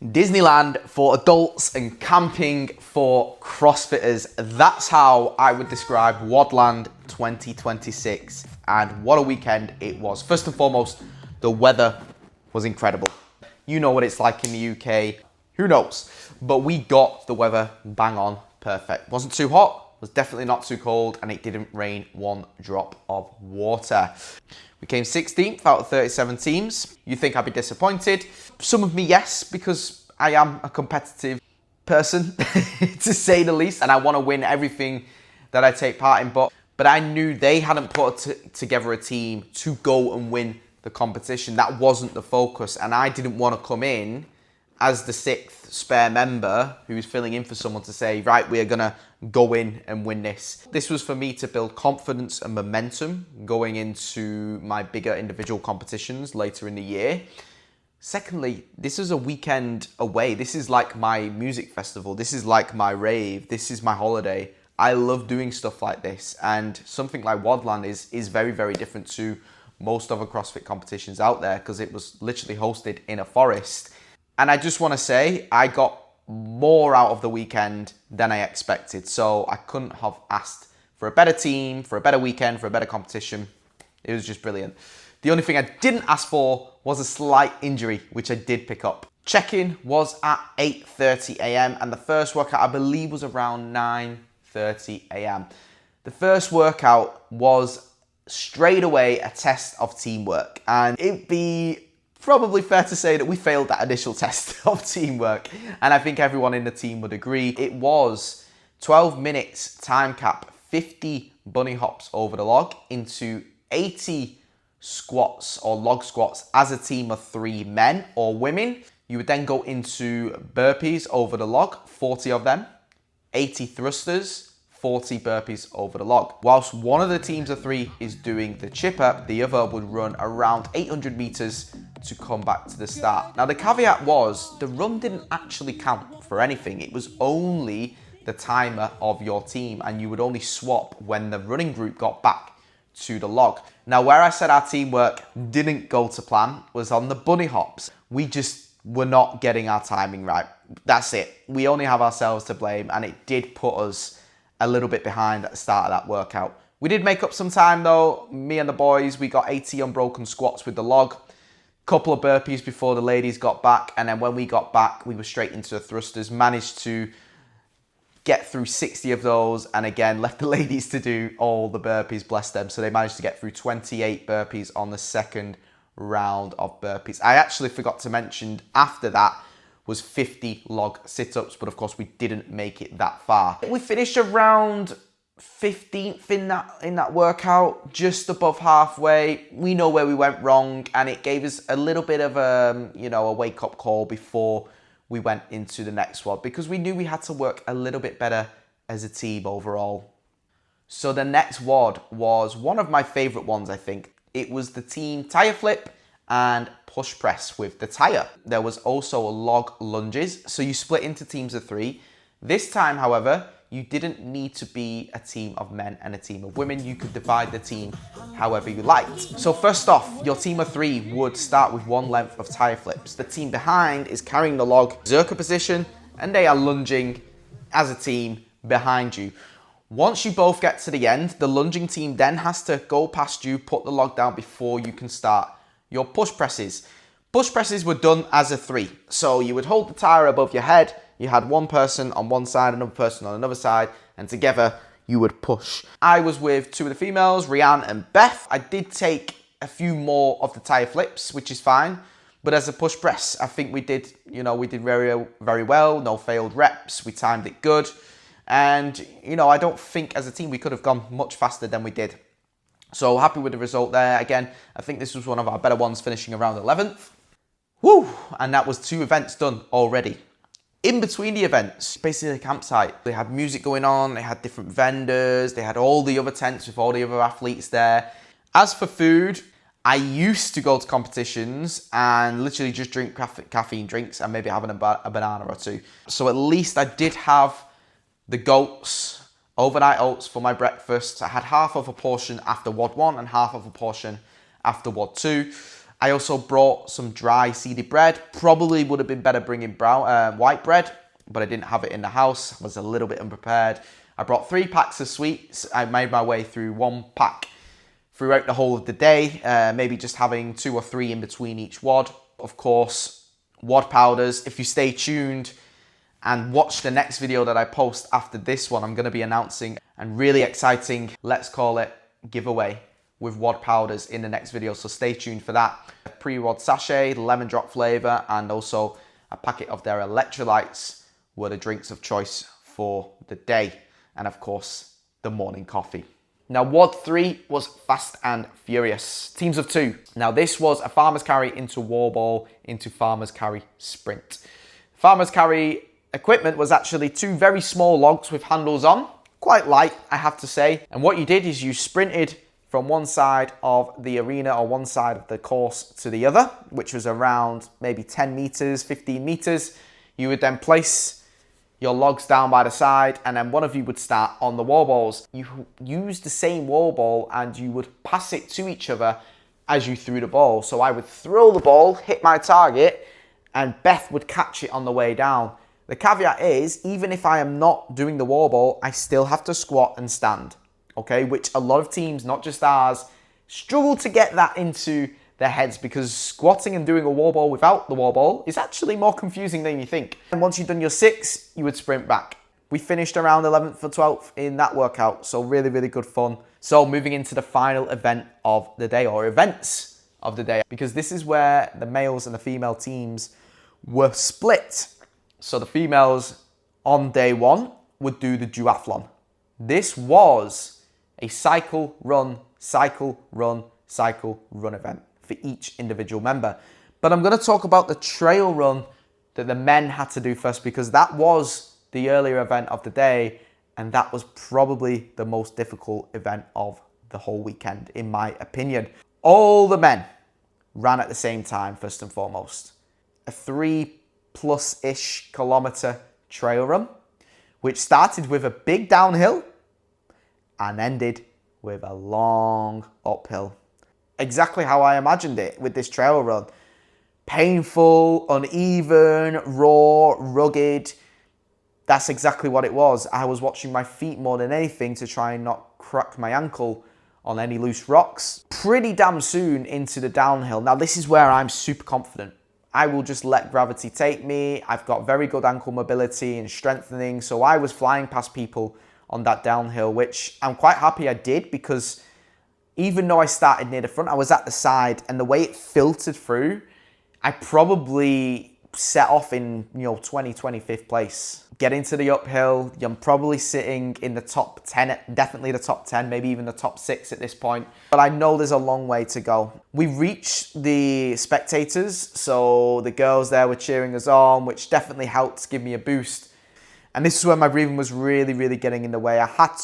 Disneyland for adults and camping for CrossFitters. That's how I would describe WODLAND 2026. And what a weekend it was. First and foremost, the weather was incredible. You know what it's like in the UK. Who knows? But we got the weather bang on perfect. Wasn't too hot, was definitely not too cold, and it didn't rain one drop of water. We came 16th out of 37 teams. You think I'd be disappointed? Some of me, yes, because I am a competitive person, to say the least, and I want to win everything that I take part in. But I knew they hadn't put together a team to go and win the competition. That wasn't the focus, and I didn't want to come in as the sixth spare member who was filling in for someone to say, right, we're gonna go in and win this. This was for me to build confidence and momentum going into my bigger individual competitions later in the year. Secondly, this is a weekend away. This is like my music festival. This is like my rave. This is my holiday. I love doing stuff like this, and something like WODLAND is very, very different to most other CrossFit competitions out there because it was literally hosted in a forest. And I just want to say, I got more out of the weekend than I expected. So I couldn't have asked for a better team, for a better weekend, for a better competition. It was just brilliant. The only thing I didn't ask for was a slight injury, which I did pick up. Check-in was at 8:30 a.m. and the first workout, I believe, was around 9:30 a.m. The first workout was straight away a test of teamwork. And it'd be probably fair to say that we failed that initial test of teamwork, and I think everyone in the team would agree. It was 12 minutes time cap, 50 bunny hops over the log into 80 squats or log squats as a team of 3 men or women. You would then go into burpees over the log, 40 of them, 80 thrusters, 40 burpees over the log. Whilst one of the teams of 3 is doing the chipper, the other would run around 800 meters to come back to the start. Now the caveat was the run didn't actually count for anything. It was only the timer of your team, and you would only swap when the running group got back to the log. Now where I said our teamwork didn't go to plan was on the bunny hops. We just were not getting our timing right. That's it. We only have ourselves to blame, and it did put us a little bit behind at the start of that workout. We did make up some time though. Me and the boys, we got 80 unbroken squats with the log, couple of burpees before the ladies got back, and then when we got back, we were straight into the thrusters, managed to get through 60 of those, and again, left the ladies to do all the burpees, bless them. So they managed to get through 28 burpees on the second round of burpees. I actually forgot to mention after that was 50 log sit-ups, but of course we didn't make it that far. We finished around 15th in that workout, just above halfway. We know where we went wrong, and it gave us a little bit of a wake-up call before we went into the next WOD, because we knew we had to work a little bit better as a team overall. So the next WOD was one of my favorite ones, I think. It was the team tire flip and push press with the tire. There was also log lunges, so you split into teams of 3. This time, however, you didn't need to be a team of men and a team of women. You could divide the team however you liked. So first off, your team of 3 would start with 1 length of tire flips. The team behind is carrying the log Zerker position, and they are lunging as a team behind you. Once you both get to the end, the lunging team then has to go past you, put the log down before you can start your push presses. Push presses were done as a 3. So you would hold the tire above your head, you had one person on one side, another person on another side, and together you would push. I was with 2 of the females, Rianne and Beth. I did take a few more of the tire flips, which is fine. But as a push press, I think we did very, very well. No failed reps. We timed it good. And, I don't think as a team we could have gone much faster than we did. So happy with the result there. Again, I think this was one of our better ones, finishing around 11th. Woo! And that was 2 events done already. In between the events, basically a campsite. They had music going on, they had different vendors, they had all the other tents with all the other athletes there. As for food, I used to go to competitions and literally just drink caffeine drinks and maybe having a banana or 2. So at least I did have the goats, overnight oats for my breakfast. I had half of a portion after WOD 1 and half of a portion after WOD 2. I also brought some dry seeded bread. Probably would have been better bringing white bread, but I didn't have it in the house. I was a little bit unprepared. I brought 3 packs of sweets. I made my way through 1 pack throughout the whole of the day, maybe just having 2 or 3 in between each WOD. Of course, WOD powders. If you stay tuned and watch the next video that I post after this one, I'm going to be announcing a really exciting, let's call it, giveaway with WOD powders in the next video, so stay tuned for that. A pre-WOD sachet, lemon drop flavor, and also a packet of their electrolytes were the drinks of choice for the day. And of course, the morning coffee. Now, WOD 3 was fast and furious. Teams of 2. Now, this was a farmer's carry into wall ball into farmer's carry sprint. Farmer's carry equipment was actually 2 very small logs with handles on. Quite light, I have to say. And what you did is you sprinted from one side of the arena or one side of the course to the other, which was around maybe 10 meters, 15 meters. You would then place your logs down by the side, and then one of you would start on the wall balls. You use the same wall ball and you would pass it to each other as you threw the ball. So I would throw the ball, hit my target, and Beth would catch it on the way down. The caveat is, even if I am not doing the wall ball, I still have to squat and stand, okay? Which a lot of teams, not just ours, struggle to get that into their heads, because squatting and doing a wall ball without the wall ball is actually more confusing than you think. And once you've done your 6, you would sprint back. We finished around 11th or 12th in that workout, so really, really good fun. So moving into the final event of the day, or events of the day, because this is where the males and the female teams were split. So the females on day 1 would do the duathlon. This was a cycle, run, cycle, run, cycle, run event for each individual member. But I'm going to talk about the trail run that the men had to do first, because that was the earlier event of the day, and that was probably the most difficult event of the whole weekend, in my opinion. All the men ran at the same time, first and foremost. A 3+ kilometer trail run, which started with a big downhill and ended with a long uphill. Exactly how I imagined it with this trail run. Painful, uneven, raw, rugged. That's exactly what it was. I was watching my feet more than anything to try and not crack my ankle on any loose rocks. Pretty damn soon into the downhill. Now, this is where I'm super confident. I will just let gravity take me. I've got very good ankle mobility and strengthening, so I was flying past people on that downhill, which I'm quite happy I did, because even though I started near the front, I was at the side, and the way it filtered through, I probably set off in, 25th place. Getting to the uphill, I'm probably sitting in the top 10, definitely the top 10, maybe even the top 6 at this point. But I know there's a long way to go. We reached the spectators, so the girls there were cheering us on, which definitely helped give me a boost. And this is where my breathing was really, really getting in the way. I had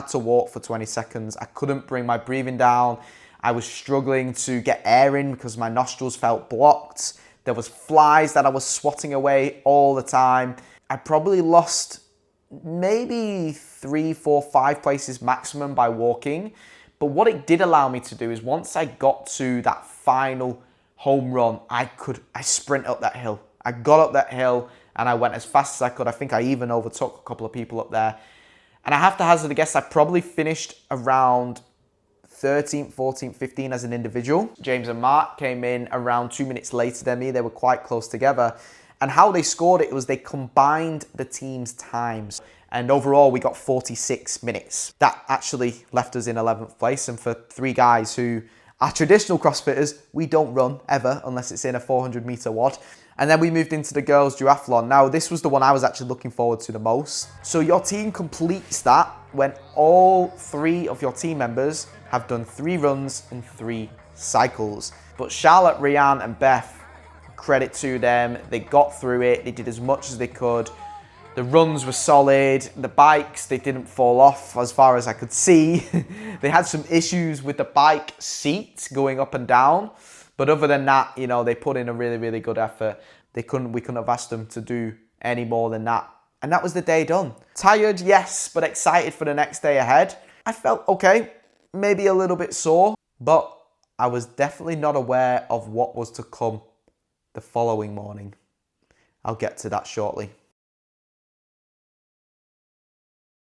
to walk for 20 seconds. I couldn't bring my breathing down. I was struggling to get air in because my nostrils felt blocked. There was flies that I was swatting away all the time. I probably lost maybe 3, 4, 5 places maximum by walking. But what it did allow me to do is, once I got to that final home run, I sprint up that hill. I got up that hill and I went as fast as I could. I think I even overtook a couple of people up there. And I have to hazard a guess, I probably finished around 13th, 14th, 15th as an individual. James and Mark came in around 2 minutes later than me. They were quite close together. And how they scored it was they combined the team's times. And overall, we got 46 minutes. That actually left us in 11th place. And for 3 guys who are traditional CrossFitters, we don't run ever unless it's in a 400-meter WOD. And then we moved into the girls' duathlon. Now, this was the one I was actually looking forward to the most. So your team completes that when all 3 of your team members have done 3 runs and 3 cycles. But Charlotte, Rianne, and Beth, credit to them, they got through it. They did as much as they could. The runs were solid. The bikes, they didn't fall off as far as I could see. They had some issues with the bike seat going up and down. But other than that, they put in a really, really good effort. We couldn't have asked them to do any more than that. And that was the day done. Tired, yes, but excited for the next day ahead. I felt okay, maybe a little bit sore, but I was definitely not aware of what was to come the following morning. I'll get to that shortly.